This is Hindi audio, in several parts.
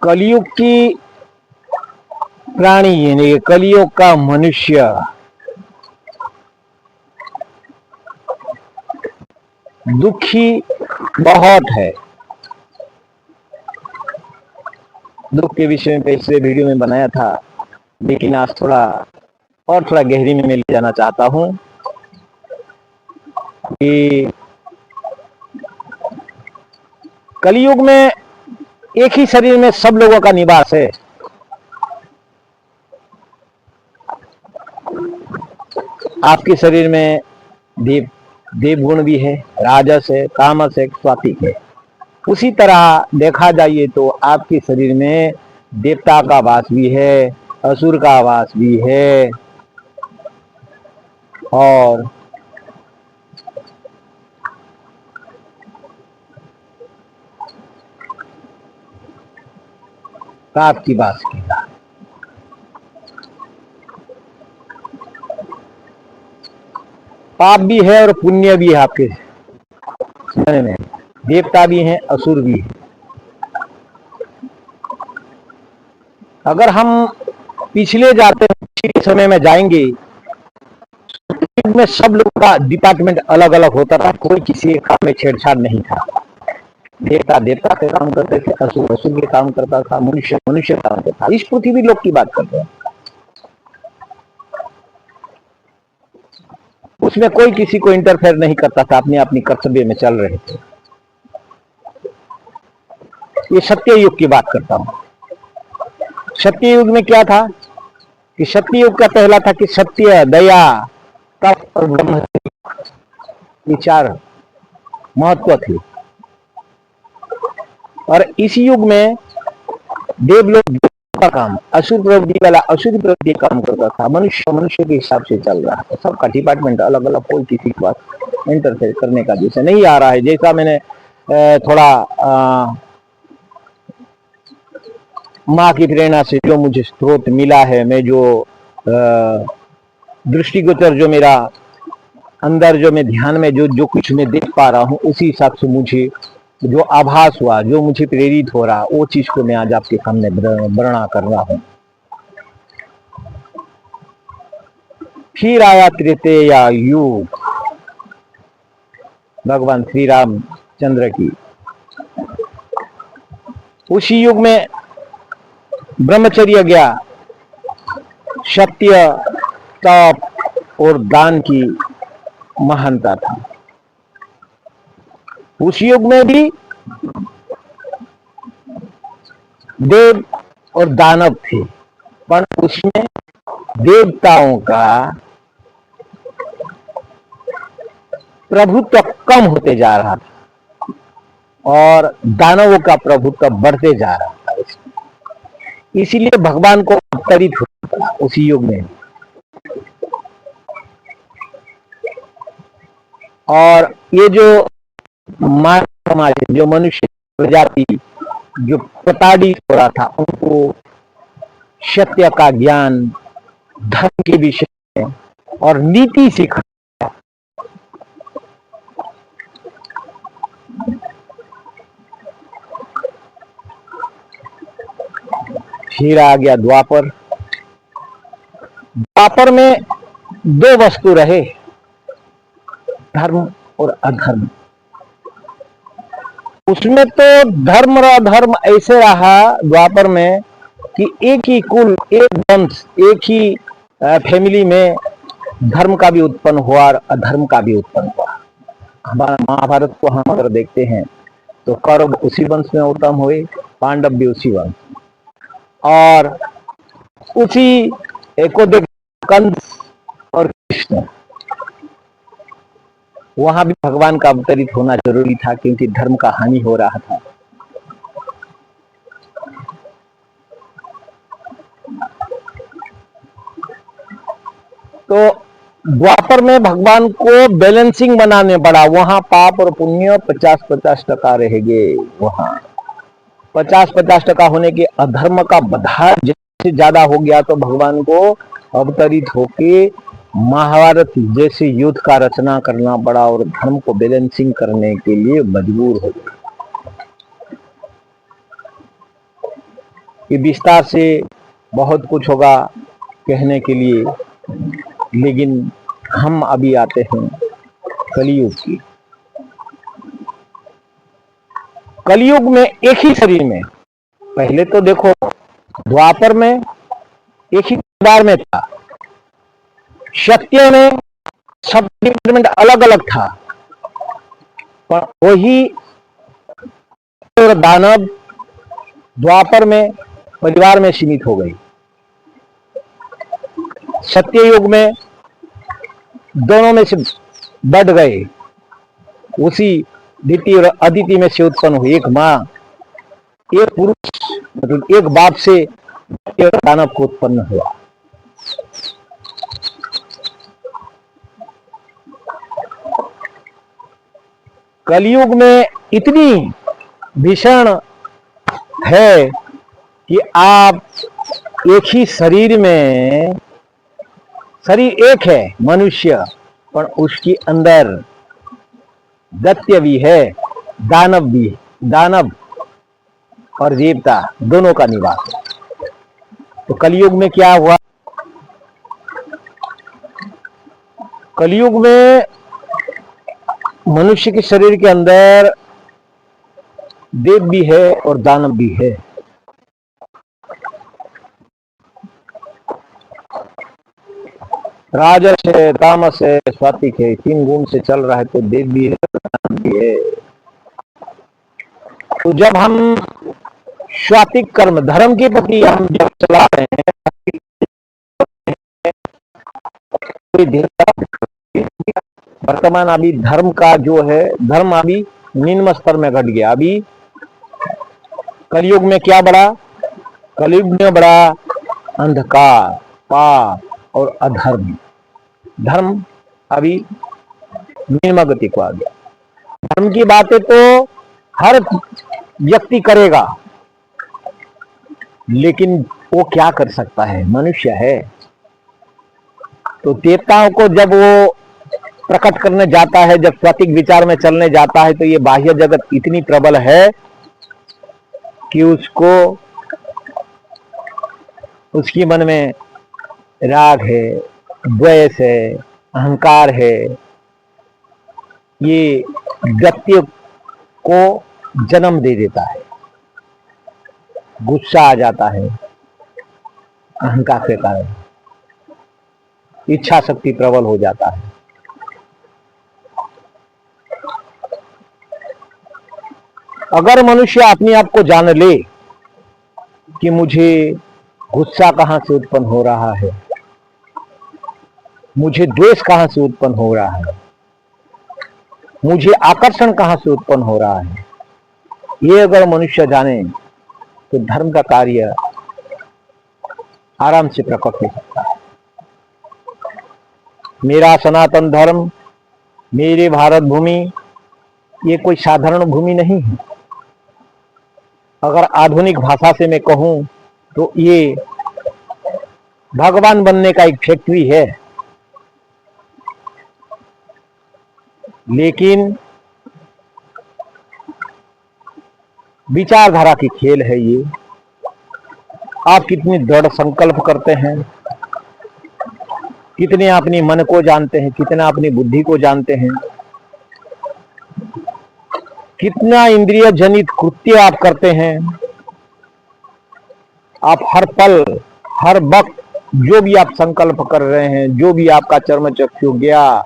कलयुग की प्राणी यानी कलयुग का मनुष्य दुखी बहुत है। दुख के विषय में पिछले वीडियो में बनाया था, लेकिन आज थोड़ा गहरी में मैं ले जाना चाहता हूं कि कलयुग में एक ही शरीर में सब लोगों का निवास है। आपके शरीर में देव गुण भी है, राजस है, तामस है, सात्विक है। उसी तरह देखा जाइए तो आपके शरीर में देवता का वास भी है, असुर का वास भी है और पाप की वास की पाप भी है और पुण्य भी है। आपके शरीर में देवता भी हैं, असुर भी है। अगर हम पिछले जाते पिछले समय में जाएंगे, में सब लोगों का डिपार्टमेंट अलग अलग होता था, कोई किसी एक काम में छेड़छाड़ नहीं था। देवता देवता के काम करते थे, असुर असुर के काम करता था, मनुष्य मनुष्य काम करता था। इस पृथ्वी लोक की बात करते हैं, उसमें कोई किसी को इंटरफेयर नहीं करता था, अपने अपनी कर्तव्य में चल रहे थे। ये सत्य युग की बात करता हूं। सत्य युग में क्या था कि सत्य युग का पहला था कि सत्य, दया, तप और ब्रह्म, ये चार महत्व थे। और इस युग में देवलोक का काम, असुर प्रवृत्ति वाला असुर प्रवृत्ति काम करता था, मनुष्य मनुष्य के हिसाब से चल रहा है। सबका डिपार्टमेंट अलग अलग, कोई किसी के पास इंटरफेयर करने का जैसे नहीं आ रहा है। जैसा मैंने थोड़ा माँ की प्रेरणा से जो मुझे स्रोत मिला है, मैं जो दृष्टिगोचर जो मेरा अंदर जो मैं ध्यान में जो कुछ मैं देख पा रहा हूँ, उसी हिसाब से मुझे जो आभास हुआ, जो मुझे प्रेरित हो रहा, वो चीज को मैं आज आपके सामने वर्णना कर रहा हूँ। फिर आया तृतीय युग, भगवान श्री रामचंद्र की। उसी युग में ब्रह्मचर्य गया, सत्य, तप और दान की महानता था। उस युग में भी देव और दानव थे, पर उसमें देवताओं का प्रभुत्व कम होते जा रहा था और दानवों का प्रभुत्व बढ़ते जा रहा था। इसीलिए भगवान को अवतरित होना पड़ा उसी युग में। और ये जो मानव समाज, जो मनुष्य प्रजाति जो प्रताड़ित हो रहा था, उनको सत्य का ज्ञान, धर्म के विषय में और नीति सिखा। फिर आ गया द्वापर। द्वापर में दो वस्तु रहे, धर्म और अधर्म। उसमें तो धर्म और अधर्म ऐसे रहा द्वापर में कि एक ही कुल, एक वंश, एक ही फैमिली में धर्म का भी उत्पन्न हुआ और अधर्म का भी उत्पन्न हुआ। हमारा महाभारत को हम अगर देखते हैं तो कौरव उसी वंश में उत्पन्न हुए, पांडव भी उसी वंश, और उसी को देख कंस और कृष्ण। वहां भी भगवान का अवतरित होना जरूरी था, क्योंकि धर्म का हानि हो रहा था। तो द्वापर में भगवान को बैलेंसिंग बनाने पड़ा। वहां पाप और पुण्य 50-50% रहेंगे। वहां 50-50% होने के अधर्म का बधार जैसे ज्यादा हो गया, तो भगवान को अवतरित होके महाभारत जैसे युद्ध का रचना करना पड़ा और धर्म को बैलेंसिंग करने के लिए मजबूर हो गए। ये विस्तार से बहुत कुछ होगा कहने के लिए, लेकिन हम अभी आते हैं कलयुग की। कलयुग में एक ही शरीर में, पहले तो देखो द्वापर में एक ही परिवार में था, सत्य में सब डिपार्टमेंट अलग अलग था, पर वही और दानव द्वापर में परिवार में सीमित हो गई। सत्य युग में दोनों में से बढ़ गए, उसी द्वितीय और अदिति में से उत्पन्न हुई एक माँ, एक पुरुष, मतलब एक बाप से दानव को उत्पन्न हुआ। कलयुग में इतनी भीषण है कि आप एक ही शरीर में, शरीर एक है मनुष्य, पर उसके अंदर दैत्य भी है, दानव भी है, दानव और देवता दोनों का निवास है। तो कलयुग में क्या हुआ? कलयुग में मनुष्य के शरीर के अंदर देव भी है और दानव भी है। राजस है, तामस है, सात्विक है, तीन गुण से चल रहा है, तो देव भी है, दानव भी है। तो जब हम सात्विक कर्म धर्म के प्रति हम जब चला रहे हैं, वर्तमान अभी धर्म का जो है, धर्म अभी निम्न स्तर में घट गया। अभी कलयुग में क्या बढ़ा? कलयुग में बढ़ा अंधकार, पाप और अधर्म। धर्म अभी निम्न गति को आ गया। धर्म की बातें तो हर व्यक्ति करेगा, लेकिन वो क्या कर सकता है? मनुष्य है। तो देवताओं को जब वो प्रकट करने जाता है, जब सात्विक विचार में चलने जाता है, तो ये बाह्य जगत इतनी प्रबल है कि उसको, उसकी मन में राग है, द्वेष है, अहंकार है, ये व्यक्ति को जन्म दे देता है। गुस्सा आ जाता है अहंकार के कारण, इच्छा शक्ति प्रबल हो जाता है। अगर मनुष्य अपने आप को जान ले कि मुझे गुस्सा कहां से उत्पन्न हो रहा है, मुझे द्वेष कहां से उत्पन्न हो रहा है, मुझे आकर्षण कहां से उत्पन्न हो रहा है, ये अगर मनुष्य जाने तो धर्म का कार्य आराम से प्रकट हो सकता है। मेरा सनातन धर्म, मेरी भारत भूमि, ये कोई साधारण भूमि नहीं है। अगर आधुनिक भाषा से मैं कहूं तो ये भगवान बनने का एक फैक्ट्री है। लेकिन विचारधारा की खेल है ये। आप कितनी दृढ़ संकल्प करते हैं, कितने अपनी मन को जानते हैं, कितना अपनी बुद्धि को जानते हैं, कितना इंद्रिय जनित कृत्य आप करते हैं। आप हर पल, हर वक्त जो भी आप संकल्प कर रहे हैं, जो भी आपका चर्म चक्षु गया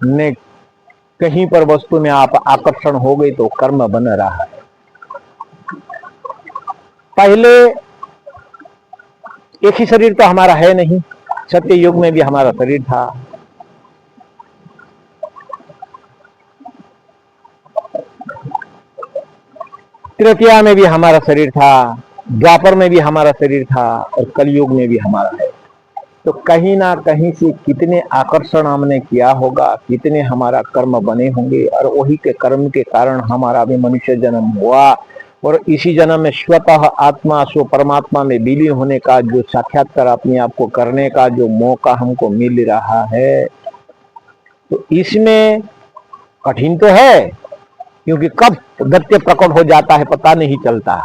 ने कहीं पर वस्तु में आप आकर्षण हो गई तो कर्म बन रहा है। पहले एक ही शरीर तो हमारा है नहीं, सत्य युग में भी हमारा शरीर था। तृतीया में भी हमारा शरीर था, द्वापर में भी हमारा शरीर था, और कलयुग में भी हमारा है। तो कहीं ना कहीं से कितने आकर्षण हमने किया होगा, कितने हमारा कर्म बने होंगे, और वही के कर्म के कारण हमारा भी मनुष्य जन्म हुआ। और इसी जन्म में स्वतः आत्मा स्व परमात्मा में विलीन होने का जो साक्षात्कार अपने आप को करने का जो मौका हमको मिल रहा है, तो इसमें कठिन तो है, क्योंकि कब दत्य प्रकट हो जाता है पता नहीं चलता।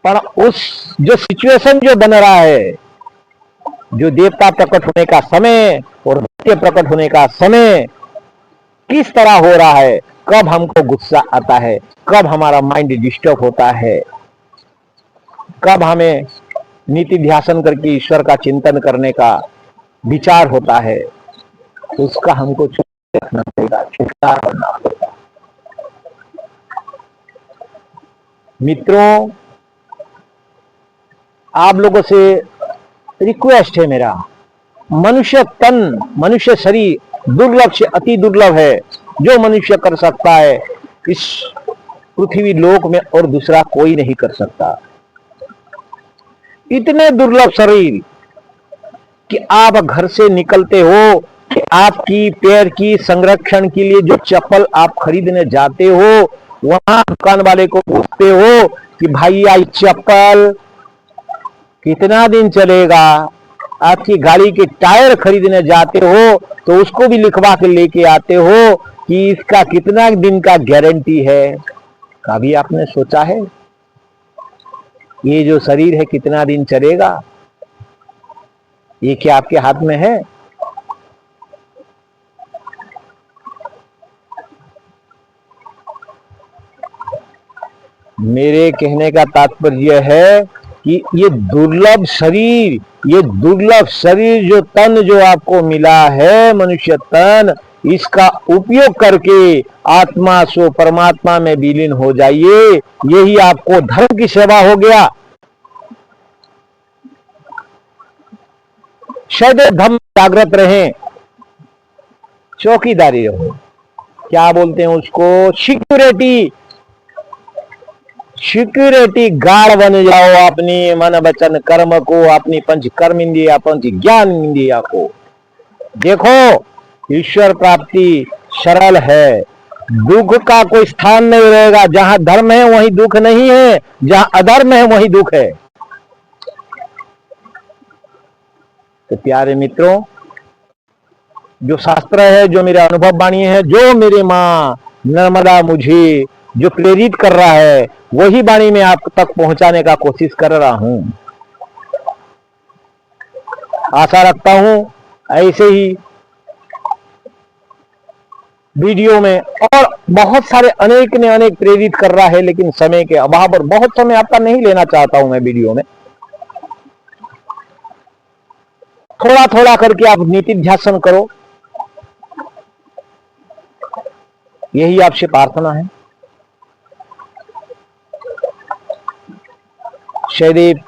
पर उस जो सिचुएशन जो बन रहा है, जो देवता प्रकट होने का समय और दैत्य प्रकट होने का समय किस तरह हो रहा है, कब हमको गुस्सा आता है, कब हमारा माइंड डिस्टर्ब होता है, कब हमें नीति ध्यासन करके ईश्वर का चिंतन करने का विचार होता है, उसका हमको रखना पड़ेगा, छुटकारा करना पड़ेगा। मित्रों, आप लोगों से रिक्वेस्ट है मेरा, मनुष्य तन, मनुष्य शरीर दुर्लभ से अति दुर्लभ है। जो मनुष्य कर सकता है इस पृथ्वी लोक में और दूसरा कोई नहीं कर सकता। इतने दुर्लभ शरीर कि आप घर से निकलते हो कि आपकी पैर की संरक्षण के लिए जो चप्पल आप खरीदने जाते हो, वहां दुकान वाले को पूछते हो कि भाई आई चप्पल कितना दिन चलेगा। आपकी गाड़ी के टायर खरीदने जाते हो तो उसको भी लिखवा के लेके आते हो कि इसका कितना दिन का गारंटी है। कभी आपने सोचा है ये जो शरीर है कितना दिन चलेगा? ये क्या आपके हाथ में है? मेरे कहने का तात्पर्य है कि ये दुर्लभ शरीर, ये दुर्लभ शरीर जो तन जो आपको मिला है, मनुष्य तन, इसका उपयोग करके आत्मा सो परमात्मा में विलीन हो जाइए। यही आपको धर्म की सेवा हो गया। सदैव धर्म जागृत रहें, चौकीदारी रहो, क्या बोलते हैं उसको, सिक्योरिटी, सिक्योरिटी गार्ड बन जाओ अपनी मन वचन कर्म को, अपनी पंच कर्म इंद्रिया, पंच ज्ञान इंद्रिया को। देखो, ईश्वर प्राप्ति सरल है, दुख का कोई स्थान नहीं रहेगा। जहां धर्म है वहीं दुख नहीं है, जहां अधर्म है वहीं दुख है। तो प्यारे मित्रों, जो शास्त्र है, जो मेरा अनुभव वाणी है, जो मेरे मां नर्मदा मुझे जो प्रेरित कर रहा है, वही वाणी में आप तक पहुंचाने का कोशिश कर रहा हूं। आशा रखता हूं ऐसे ही वीडियो में और बहुत सारे अनेक ने अनेक प्रेरित कर रहा है, लेकिन समय के अभाव और बहुत समय आपका नहीं लेना चाहता हूं मैं वीडियो में। थोड़ा थोड़ा करके आप नीति ध्यासन करो, यही आपसे प्रार्थना है। सदैव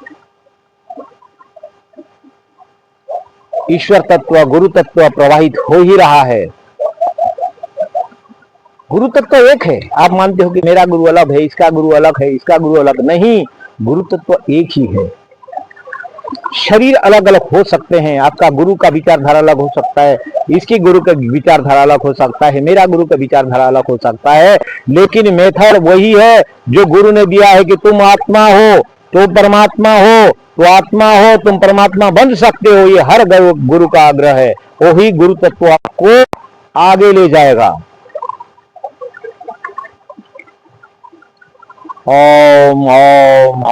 ईश्वर तत्व, गुरु तत्व प्रवाहित हो ही रहा है। गुरु तत्व एक है। आप मानते हो कि मेरा गुरु अलग है, इसका गुरु अलग है, इसका गुरु अलग, नहीं, गुरु तत्व एक ही है। शरीर अलग अलग हो सकते हैं, आपका गुरु का विचारधारा अलग हो सकता है, इसकी गुरु का विचारधारा अलग हो सकता है, मेरा गुरु का विचारधारा अलग हो सकता है, लेकिन मेथड वही है जो गुरु ने दिया है कि तुम आत्मा हो तो परमात्मा हो, तो आत्मा हो तुम परमात्मा बन सकते हो। ये हर गुरु का आग्रह है, वही गुरु तत्व आपको आगे ले जाएगा। ओम ओम।